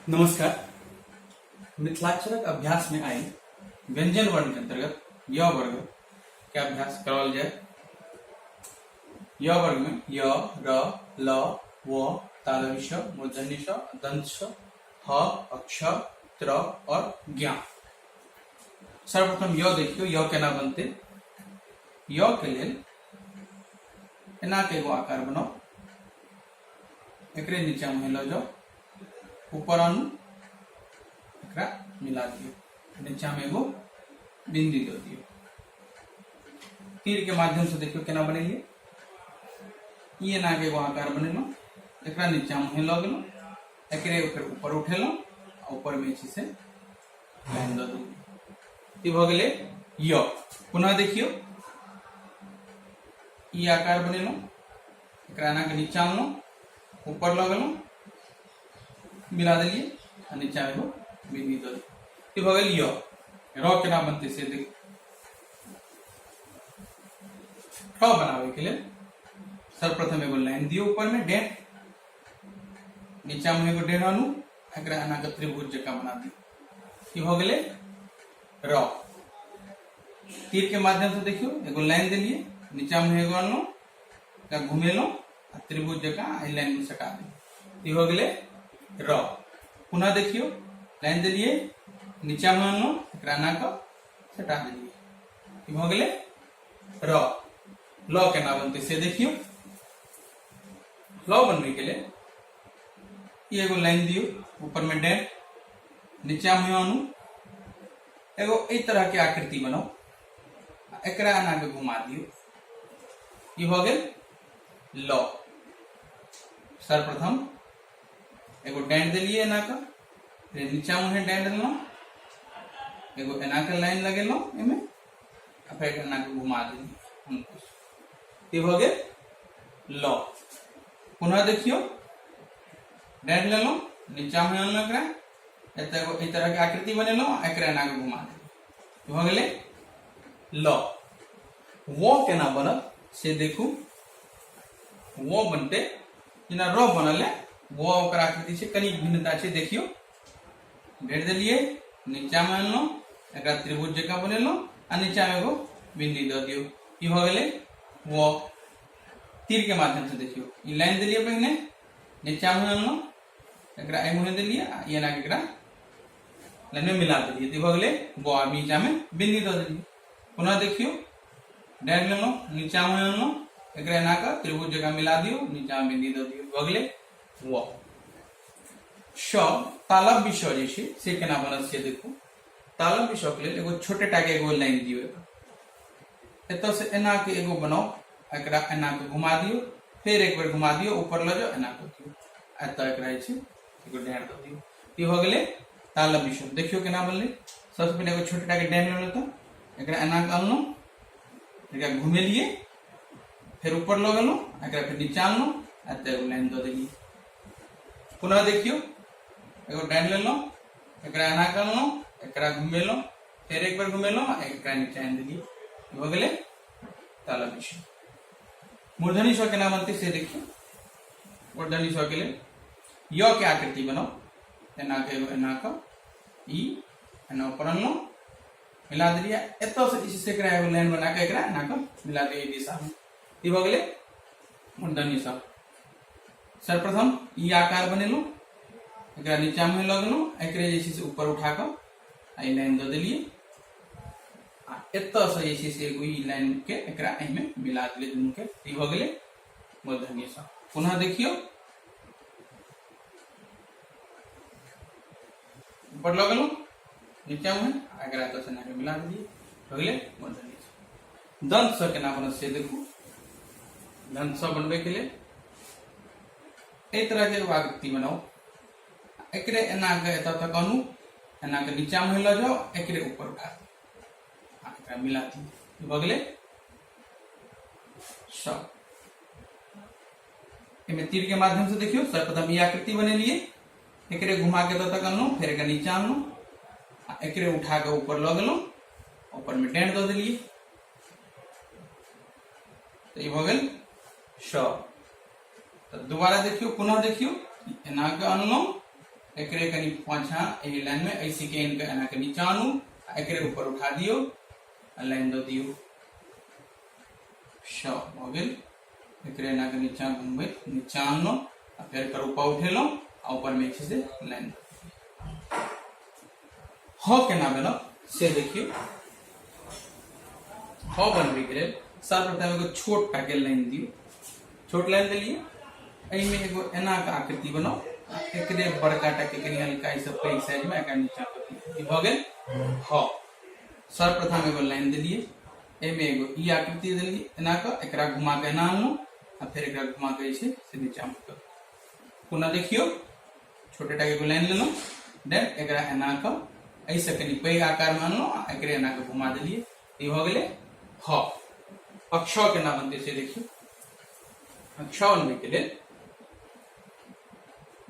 नमस्कार। मिथिलाक्षरक अभ्यास में आई व्यंजन वर्ण के अंतर्गत य वर्ग के अभ्यास करवाल जाए। य वर्ग में य, र, ल, व, तालव्य श, मूर्धन्य श, दंत श, ह, अक्ष, त्र और ज्ञा। सर्वप्रथम य देखियो, य केना बनते। य के लेल एना के एगो आकार बनाओ, एकरे नीचा में लो जाओ, ऊपर आनु, एकरा मिला दियो, नीचा में एगो बिंदी दे दियो। तीर के माध्यम से देखियो केना बनेलिए। ये एना के एगो आकार बनेलो, एकरा नीचा में लो गेलो, एकरे ऊपर उठेलो, ऊपर में इसी से लाइन दे दो। ई भ गेले य। पुनः देखियो, ई आकार बनेलो, एकरा एना के नीचा आनलो, ऊपर लो गेलो, मिला दिलिए, नीचा एगो बिंदी दे दियो। ई भ गेल य। र केना बनते से देख। र बनावे के लिए सर्वप्रथम एगो लाइन दियो, ऊपर में डेढ़, नीचा में एगो डेढ़ आनू, एकरा एना के त्रिभुज जका बना दियो। ई भ गेले र। तीर के माध्यम से देखियो, एगो लाइन दिलिए, नीचा में एगो आनलो, एकरा घुमेलो, त्रिभुज जका ई लाइन में सटा दियो। ई भ गेले र। पुनः देखियो, लाइन दिलिए, नीचा में आनलो, एकरा एना के सटा दिलिए। ई भ गेले र। ल केना बनते से देखियो। ल बनने के लिए ये एगो लाइन दियो, ऊपर में डेढ़, नीचा में आनू, एगो इस तरह के आकृति बनाओ, एकरा एना के घुमा दियो। ई भ गेल ल। सर्वप्रथम एगो डेढ़ दिलिए एना का, फिर नीचा में डेढ़ दिलो, एगो एना के लाइन लगेलो एमे, फिर एना के घुमा दिलिए। ई भ गेल ल। पुनः देखियो, डेढ़ ले लो, नीचा में आनलो, एकरा एगो इस तरह के आकृति बनेलो, एकरा एना के घुमा दिलिए। भ गेले ल। वो केना बनत से देखू। वो बनते जेना र बनल है, वो ओकर आकृति से कनी भिन्नता छै। देखियो, डेढ़ दिलिए, नीचा में आनलो, एकरा त्रिभुज जका बनेलो, आ नीचा में एगो बिंदी दे दियो। ई भ गेले वो। तीर के माध्यम से देखियो, ई लाइन दिलिए, पहिने नीचा में आनलो, एकरा ए मुहे दिलिए, ई एना के एकरा लाइन में मिला दिलिए। ई भ गेले वो, आ नीचा में बिंदी दे दिलिए। पुनः देखियो, डेढ़ लेलो, नीचा में आनलो, एकरा एना के त्रिभुज जका मिला दियो, नीचा में बिंदी दे दियो। भ गेले वो। श, तालव्य श जे छै से केना बनत से देखू। तालव्य श के लेल एगो छोटे टा के एगो लाइन दियो, एतय से एना के एगो बनाओ, एकरा एना के घुमा दियो, फिर एक बार घुमा दियो, ऊपर ल जाओ, एना कर दियो, एतय एकरा छै एगो डेढ़ दे दियो। ई भ गेले तालव्य श। देखियो केना बनले। सबसे पहले एगो छोटे टा के डेढ़ लेलो, तो एकरा एना के आनलो, एकरा घुमेलिए, फिर ऊपर ल गेलो, एकरा फिर नीचा आनलो, एतय एगो लाइन दे देलिए। पुनः देखियो, एगो डेढ़ लेलो, एकरा एना के आनलो, एकरा घुमेलो, फिर एक बार घुमेलो, एकरा नीचा आन देलिए। भ गेले तालव्य श। मूर्धन्य श केना बनते से देखिए। मूर्धन्य श के लिए य के आकृति बनाओ, एना के एना का, ई एना ऊपर आनलो, मिला दिलिए, एतय से इसी से एकरा एगो लाइन बना के एकरा एना का मिला दिए दिशा में। ई भ गेले मूर्धन्य श। सर्वप्रथम ई आकार बनेलो, एकरा नीचा में ल गेलो, एकरे जैसे से ऊपर उठा के आई लाइन दे दिलिए, आ एतय से जैसे से एगो ई लाइन के एकरा एहि में मिला दिलिए दुनू के। ई भ गेले मूर्धन्य श। पुनः देखियो, ऊपर ल गेलो, नीचा में एकरा एतय से एना के मिला दिलिए। भ गेले मूर्धन्य श। दंत स केना बनत से देखू। दंत स बनबे के लिए एहि तरह के आकृति बनाओ, एकरे एना के एतय तक आनू, एना के नीचा में ल जाओ, एकरे ऊपर उठा दो, एकरा मिला दियो। भ गेले श। एमे तीर के माध्यम से देखियो, सर्वप्रथम ई आकृति बनेलिए, एकरे घुमा के एतय तक आनलो, फिर एकरा नीचा आनलो, एकरे उठा के ऊपर ल गेलो, ऊपर में डेढ़ दे दिलिए। तो ई भ गेल श। तो दोबारा देखियो, पुनः देखियो, एना के आनलो, एकरे कनी पाछा एही लाइन में ऐसी के इनके एना के नीचा आनू एकरे ऊपर उठा दियो लाइन दो दियो श हो गेल एकरे एना के नीचा घुमबे नीचा आनो फिर कर ऊपर उठेलो ऊपर में अच्छे से लाइन हो केना बनो से देखियो हो बनबे के लेल सर्वप्रथम एगो छोट टा के लाइन दियो छोट लाइन दिलिए एही में एगो एना का आकृति बनाओ एकरे बड़का टा के कनी हल्का इस पैघ साइज में एका नीचा कर दियो ई भ गेल हो सर्वप्रथम एगो लाइन दिलिए एही में एगो ई आकृति दिलिए एना का एकरा घुमा के एना आनो आ फिर एकरा घुमा के से नीचा में कर पुनः देखियो छोटे टा के लाइन लेलो देन एकरा एना का ऐसे कनी पैघ आकार में आनो एकरे एना के घुमा दिलिए ई भ गेले ह अक्ष केना बनते से देखियो अक्ष बनबे के लेल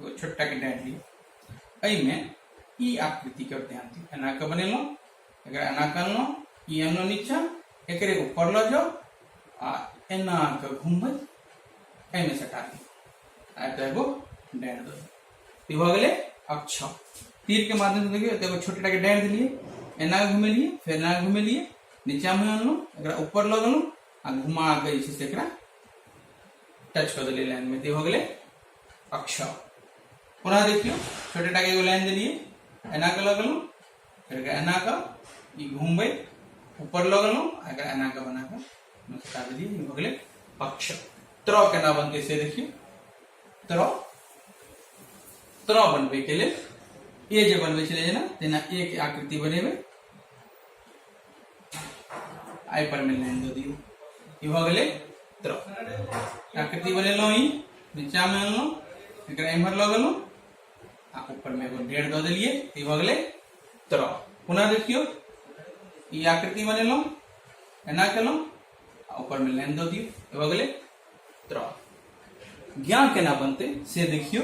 वो छोटा के डाल ली एही में ई आकृति के ध्यान दी एना के बनेलो एकरा एना करलो ई एनो नीचा एकरे ऊपर ल जाओ आ एना के घुमबे एही में सटा दी आ तो एगो डाल दो ई भ गेले अक्ष तीर के माध्यम से देखियो एगो छोटा के डाल दिलिए एना घुमे लिए फिर एना घुमे लिए नीचा में आनलो एकरा ऊपर ल गेलो आ घुमा के से एकरा टच कर दिलिए लाइन में दी भ गेले अक्ष पुनः देखियो छोटे टा के लाइन दिलिए एना के लगलो फिर एना का ई घूमबे ऊपर लगलो अगर एना का बना के नक्शा दिलिए ई भ गेले अक्ष त्र केना बनते से देखियो त्र बनबे के लेल ए जे बनबे छले जेना तेना ए के आकृति बनेबे आई पर में लाइन दो दियो ई भ गेले त्र आकृति बनेलो ई नीचा में आनलो एकरा एम्हर लगलो आ ऊपर में एगो डेढ़ दो दिलिए ई भ गेले त्र पुनः देखियो ई आकृति बनेलो एना केलो आ ऊपर में लाइन दो दियो ई भ गेले त्र ज्ञा केना बनते से देखियो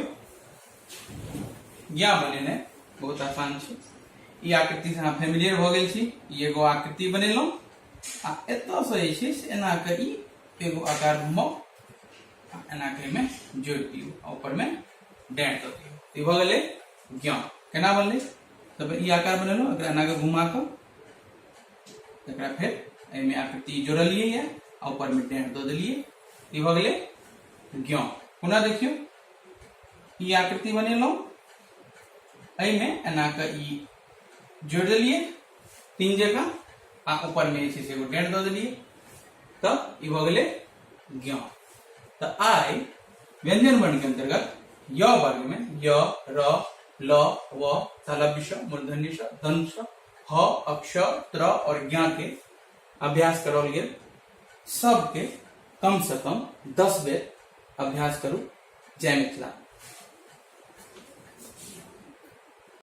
ज्ञा बनेने बहुत आसान छै ई आकृति से अहाँ फेमिलियर भ गेल छी ई एगो आकृति बनेलो आ एतो से जे छै एना के ई एगो आकार घुमाओ एना के में जोड़ दियो ऊपर में डाल दो दियो ई भ गेले ज्ञा केना बनले तब ई आकार बनेलो एकरा एना के घुमा के एकरा फिर एही में आकृति जोड़लिए या ऊपर में डाल दो दिलिए ई भ गेले ज्ञा पुनः देखियो ई आकृति बनेलो एही में एना के ई जोड़ दिलिए तीन जगह आ ऊपर में से एगो डाल दो दिलिए तब ई भ गेले ज्ञा तो आई व्यंजन वर्ण के अंतर्गत य वर्ग में य र ल व तालव्य श मूर्धन्य श दंत श ह अक्ष त्र और ज्ञा के अभ्यास करल गेल सबके कम से कम 10 बेर अभ्यास करू। जय मिथिला।